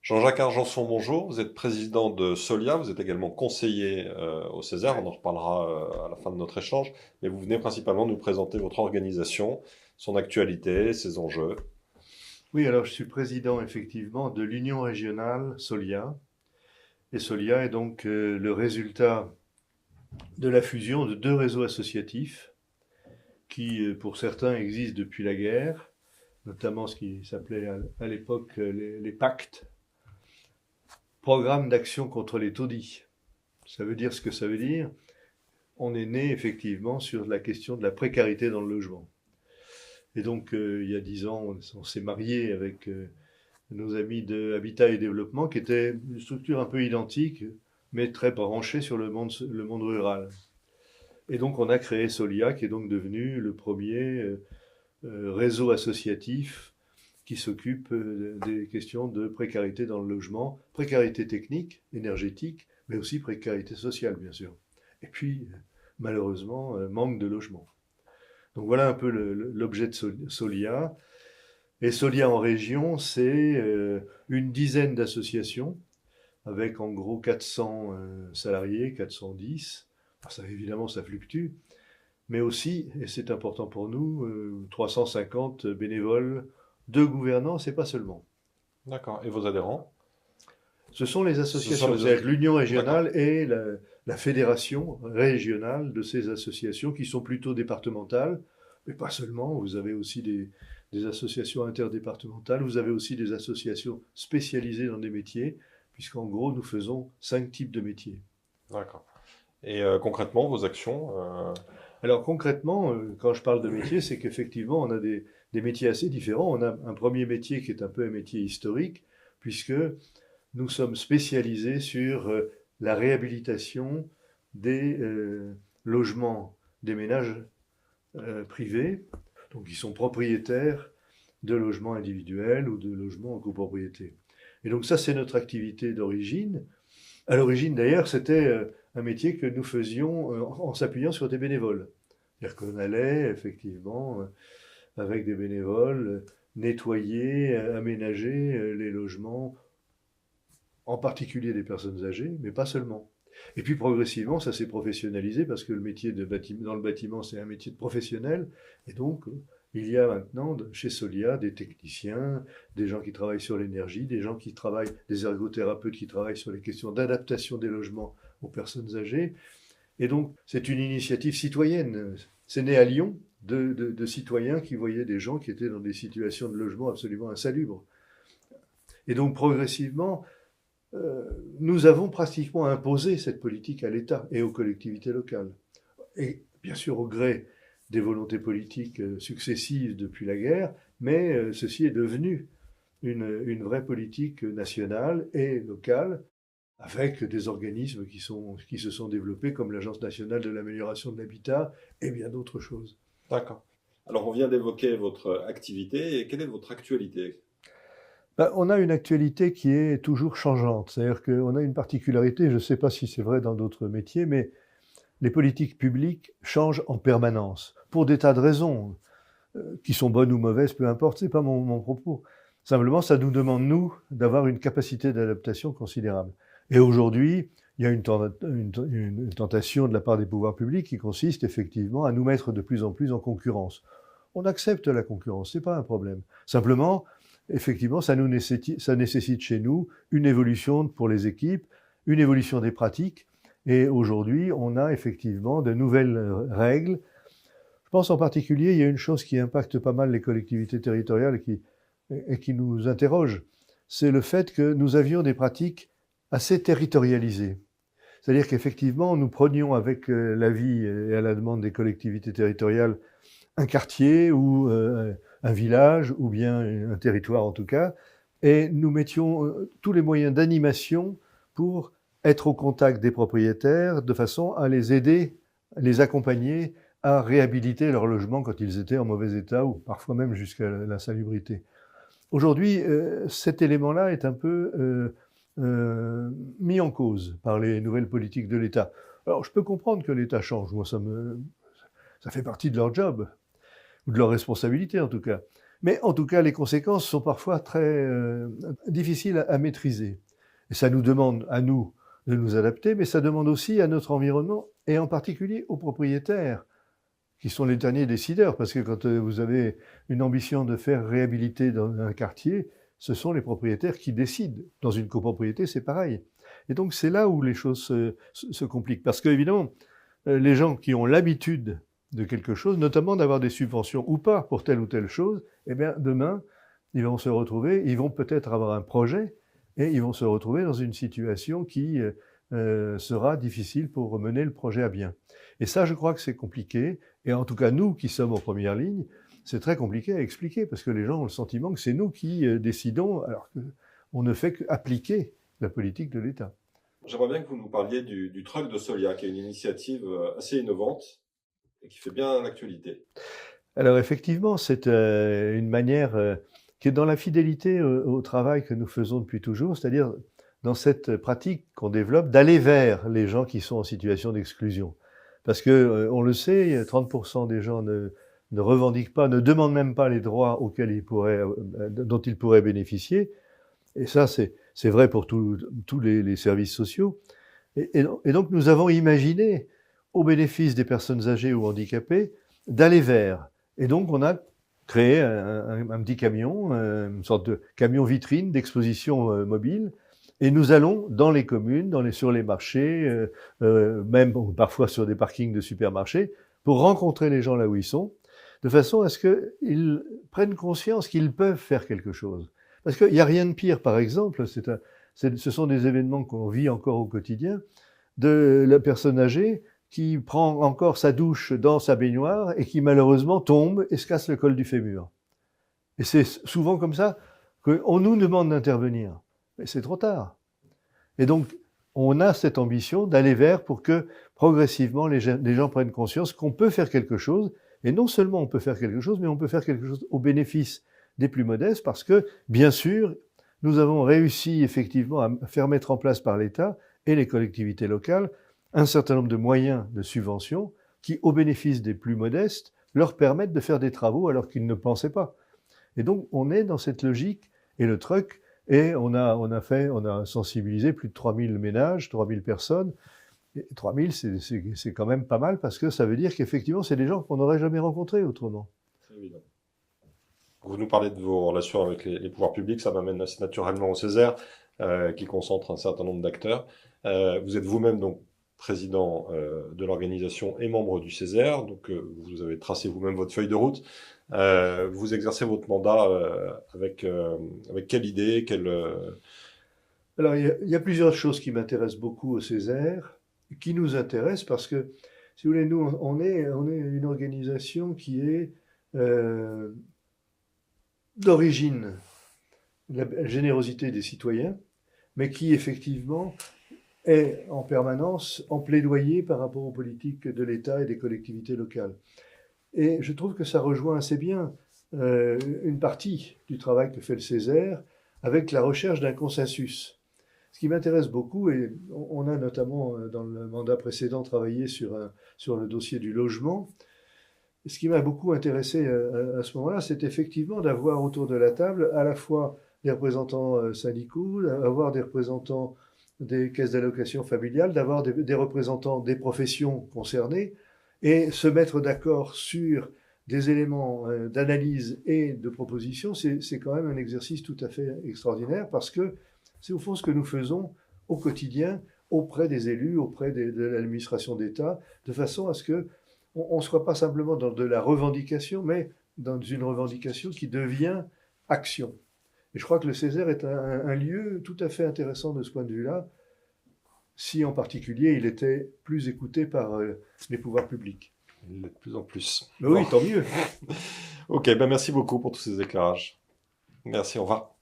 Jean-Jacques Argenson, bonjour. Vous êtes président de Solia, vous êtes également conseiller au Césaire, on en reparlera à la fin de notre échange, mais vous venez principalement nous présenter votre organisation, son actualité, ses enjeux. Oui, alors je suis président effectivement de l'Union régionale Solia. Et Solia est donc le résultat de la fusion de deux réseaux associatifs qui, pour certains, existent depuis la guerre, notamment ce qui s'appelait à l'époque les pactes, programmes d'action contre les taudis. Ça veut dire ce que ça veut dire. On est né effectivement sur la question de la précarité dans le logement. Et donc, il y a 10 ans, on s'est marié avec nos amis de Habitat et Développement, qui était une structure un peu identique, mais très branchée sur le monde rural. Et donc, on a créé Solia, qui est donc devenu le premier réseau associatif qui s'occupe des questions de précarité dans le logement, précarité technique, énergétique, mais aussi précarité sociale, bien sûr. Et puis, malheureusement, manque de logement. Donc voilà un peu l'objet de Solia. Et Solia en région, c'est une dizaine d'associations avec en gros 400 salariés, 410. Enfin, ça, évidemment, ça fluctue. Mais aussi, et c'est important pour nous, 350 bénévoles de gouvernance et pas seulement. D'accord. Et vos adhérents? Ce sont les Ce sont associations, les... c'est-à-dire l'Union D'accord. régionale et la fédération régionale de ces associations qui sont plutôt départementales, mais pas seulement. Vous avez aussi des associations interdépartementales, vous avez aussi des associations spécialisées dans des métiers, puisqu'en gros, nous faisons 5 types de métiers. D'accord. Et concrètement, vos actions Alors concrètement, quand je parle de métiers, c'est qu'effectivement, on a des métiers assez différents. On a un premier métier qui est un peu un métier historique, puisque nous sommes spécialisés sur la réhabilitation des logements des ménages privés, donc qui sont propriétaires de logements individuels ou de logements en copropriété. Et donc ça, c'est notre activité d'origine. À l'origine, d'ailleurs, c'était un métier que nous faisions en s'appuyant sur des bénévoles. C'est-à-dire qu'on allait effectivement, avec des bénévoles, nettoyer, aménager les logements, en particulier des personnes âgées, mais pas seulement. Et puis progressivement, ça s'est professionnalisé parce que le métier dans le bâtiment, c'est un métier de professionnel. Et donc, il y a maintenant chez Solia des techniciens, des gens qui travaillent sur l'énergie, des gens qui travaillent, des ergothérapeutes qui travaillent sur les questions d'adaptation des logements aux personnes âgées. Et donc, c'est une initiative citoyenne. C'est né à Lyon de citoyens qui voyaient des gens qui étaient dans des situations de logement absolument insalubres. Et donc, progressivement, nous avons pratiquement imposé cette politique à l'État et aux collectivités locales. Et bien sûr au gré des volontés politiques successives depuis la guerre, mais ceci est devenu une vraie politique nationale et locale avec des organismes qui se sont développés comme l'Agence nationale de l'amélioration de l'habitat et bien d'autres choses. D'accord. Alors, on vient d'évoquer votre activité, et quelle est votre actualité? Ben, on a une actualité qui est toujours changeante, c'est-à-dire qu'on a une particularité, je ne sais pas si c'est vrai dans d'autres métiers, mais les politiques publiques changent en permanence, pour des tas de raisons, qui sont bonnes ou mauvaises, peu importe, ce n'est pas mon propos. Simplement, ça nous demande, nous, d'avoir une capacité d'adaptation considérable. Et aujourd'hui, il y a une tentation de la part des pouvoirs publics qui consiste effectivement à nous mettre de plus en plus en concurrence. On accepte la concurrence, ce n'est pas un problème. Simplement, effectivement, ça nécessite chez nous une évolution pour les équipes, une évolution des pratiques. Et aujourd'hui, on a effectivement de nouvelles règles. Je pense en particulier, il y a une chose qui impacte pas mal les collectivités territoriales et qui nous interroge, c'est le fait que nous avions des pratiques assez territorialisées. C'est-à-dire qu'effectivement, nous prenions avec l'avis et à la demande des collectivités territoriales un quartier ou un village ou bien un territoire en tout cas, et nous mettions tous les moyens d'animation pour être au contact des propriétaires de façon à les aider, les accompagner à réhabiliter leur logement quand ils étaient en mauvais état ou parfois même jusqu'à l'insalubrité. Aujourd'hui, cet élément-là est un peu mis en cause par les nouvelles politiques de l'État. Alors, je peux comprendre que l'État change. Moi, ça fait partie de leur job, ou de leur responsabilité en tout cas. Mais en tout cas, les conséquences sont parfois très difficiles à maîtriser. Et ça nous demande, à nous, de nous adapter, mais ça demande aussi à notre environnement, et en particulier aux propriétaires, qui sont les derniers décideurs, parce que quand vous avez une ambition de faire réhabiliter dans un quartier, ce sont les propriétaires qui décident. Dans une copropriété, c'est pareil. Et donc c'est là où les choses se compliquent. Parce qu'évidemment, les gens qui ont l'habitude de quelque chose, notamment d'avoir des subventions ou pas pour telle ou telle chose, eh bien demain, ils vont se retrouver, ils vont peut-être avoir un projet, et ils vont se retrouver dans une situation qui sera difficile pour mener le projet à bien. Et ça, je crois que c'est compliqué. Et en tout cas, nous qui sommes en première ligne, c'est très compliqué à expliquer, parce que les gens ont le sentiment que c'est nous qui décidons, alors qu'on ne fait qu'appliquer la politique de l'État. J'aimerais bien que vous nous parliez du truck de Solia, qui est une initiative assez innovante et qui fait bien l'actualité. Alors effectivement, c'est une manière qui est dans la fidélité au travail que nous faisons depuis toujours, c'est-à-dire dans cette pratique qu'on développe d'aller vers les gens qui sont en situation d'exclusion. Parce que on le sait, 30% des gens ne revendiquent pas, ne demandent même pas les droits auxquels dont ils pourraient bénéficier. Et ça, c'est vrai pour tous les services sociaux. Et donc nous avons imaginé, au bénéfice des personnes âgées ou handicapées, d'aller vers. Et donc on a créé un petit camion, une sorte de camion vitrine d'exposition mobile. Et nous allons dans les communes, sur les marchés, même parfois sur des parkings de supermarchés, pour rencontrer les gens là où ils sont, de façon à ce qu'ils prennent conscience qu'ils peuvent faire quelque chose. Parce qu'il n'y a rien de pire, par exemple, ce sont des événements qu'on vit encore au quotidien, de la personne âgée qui prend encore sa douche dans sa baignoire et qui malheureusement tombe et se casse le col du fémur. Et c'est souvent comme ça qu'on nous demande d'intervenir. Mais c'est trop tard. Et donc, on a cette ambition d'aller vers pour que progressivement les gens prennent conscience qu'on peut faire quelque chose. Et non seulement on peut faire quelque chose, mais on peut faire quelque chose au bénéfice des plus modestes, parce que, bien sûr, nous avons réussi effectivement à faire mettre en place par l'État et les collectivités locales un certain nombre de moyens de subvention qui, au bénéfice des plus modestes, leur permettent de faire des travaux alors qu'ils ne pensaient pas. Et donc, on est dans cette logique, et le truc, et on a sensibilisé plus de 3000 ménages, 3000 personnes. Et 3000, c'est quand même pas mal, parce que ça veut dire qu'effectivement, c'est des gens qu'on n'aurait jamais rencontrés autrement. C'est évident. Vous nous parlez de vos relations avec les pouvoirs publics, ça m'amène assez naturellement au Césaire, qui concentre un certain nombre d'acteurs. Vous êtes vous-même donc président de l'organisation et membre du Césaire, donc vous avez tracé vous-même votre feuille de route. Vous exercez votre mandat avec quelle idée, Alors, il y a plusieurs choses qui m'intéressent beaucoup au Césaire, qui nous intéressent parce que, si vous voulez, nous, on est une organisation qui est d'origine la générosité des citoyens, mais qui, effectivement, est en permanence en plaidoyer par rapport aux politiques de l'État et des collectivités locales. Et je trouve que ça rejoint assez bien une partie du travail que fait le Césaire avec la recherche d'un consensus. Ce qui m'intéresse beaucoup, et on a notamment dans le mandat précédent travaillé sur le dossier du logement, ce qui m'a beaucoup intéressé à ce moment-là, c'est effectivement d'avoir autour de la table à la fois des représentants syndicaux, d'avoir des représentants des caisses d'allocation familiale, d'avoir des représentants des professions concernées, et se mettre d'accord sur des éléments d'analyse et de proposition, c'est quand même un exercice tout à fait extraordinaire, parce que c'est au fond ce que nous faisons au quotidien auprès des élus, auprès de l'administration d'État, de façon à ce qu'on ne soit pas simplement dans de la revendication, mais dans une revendication qui devient action. Et je crois que le Césaire est un lieu tout à fait intéressant de ce point de vue-là, si en particulier il était plus écouté par les pouvoirs publics. Il l'est de plus en plus. Mais oui, tant mieux. Ok, ben merci beaucoup pour tous ces éclairages. Merci, au revoir.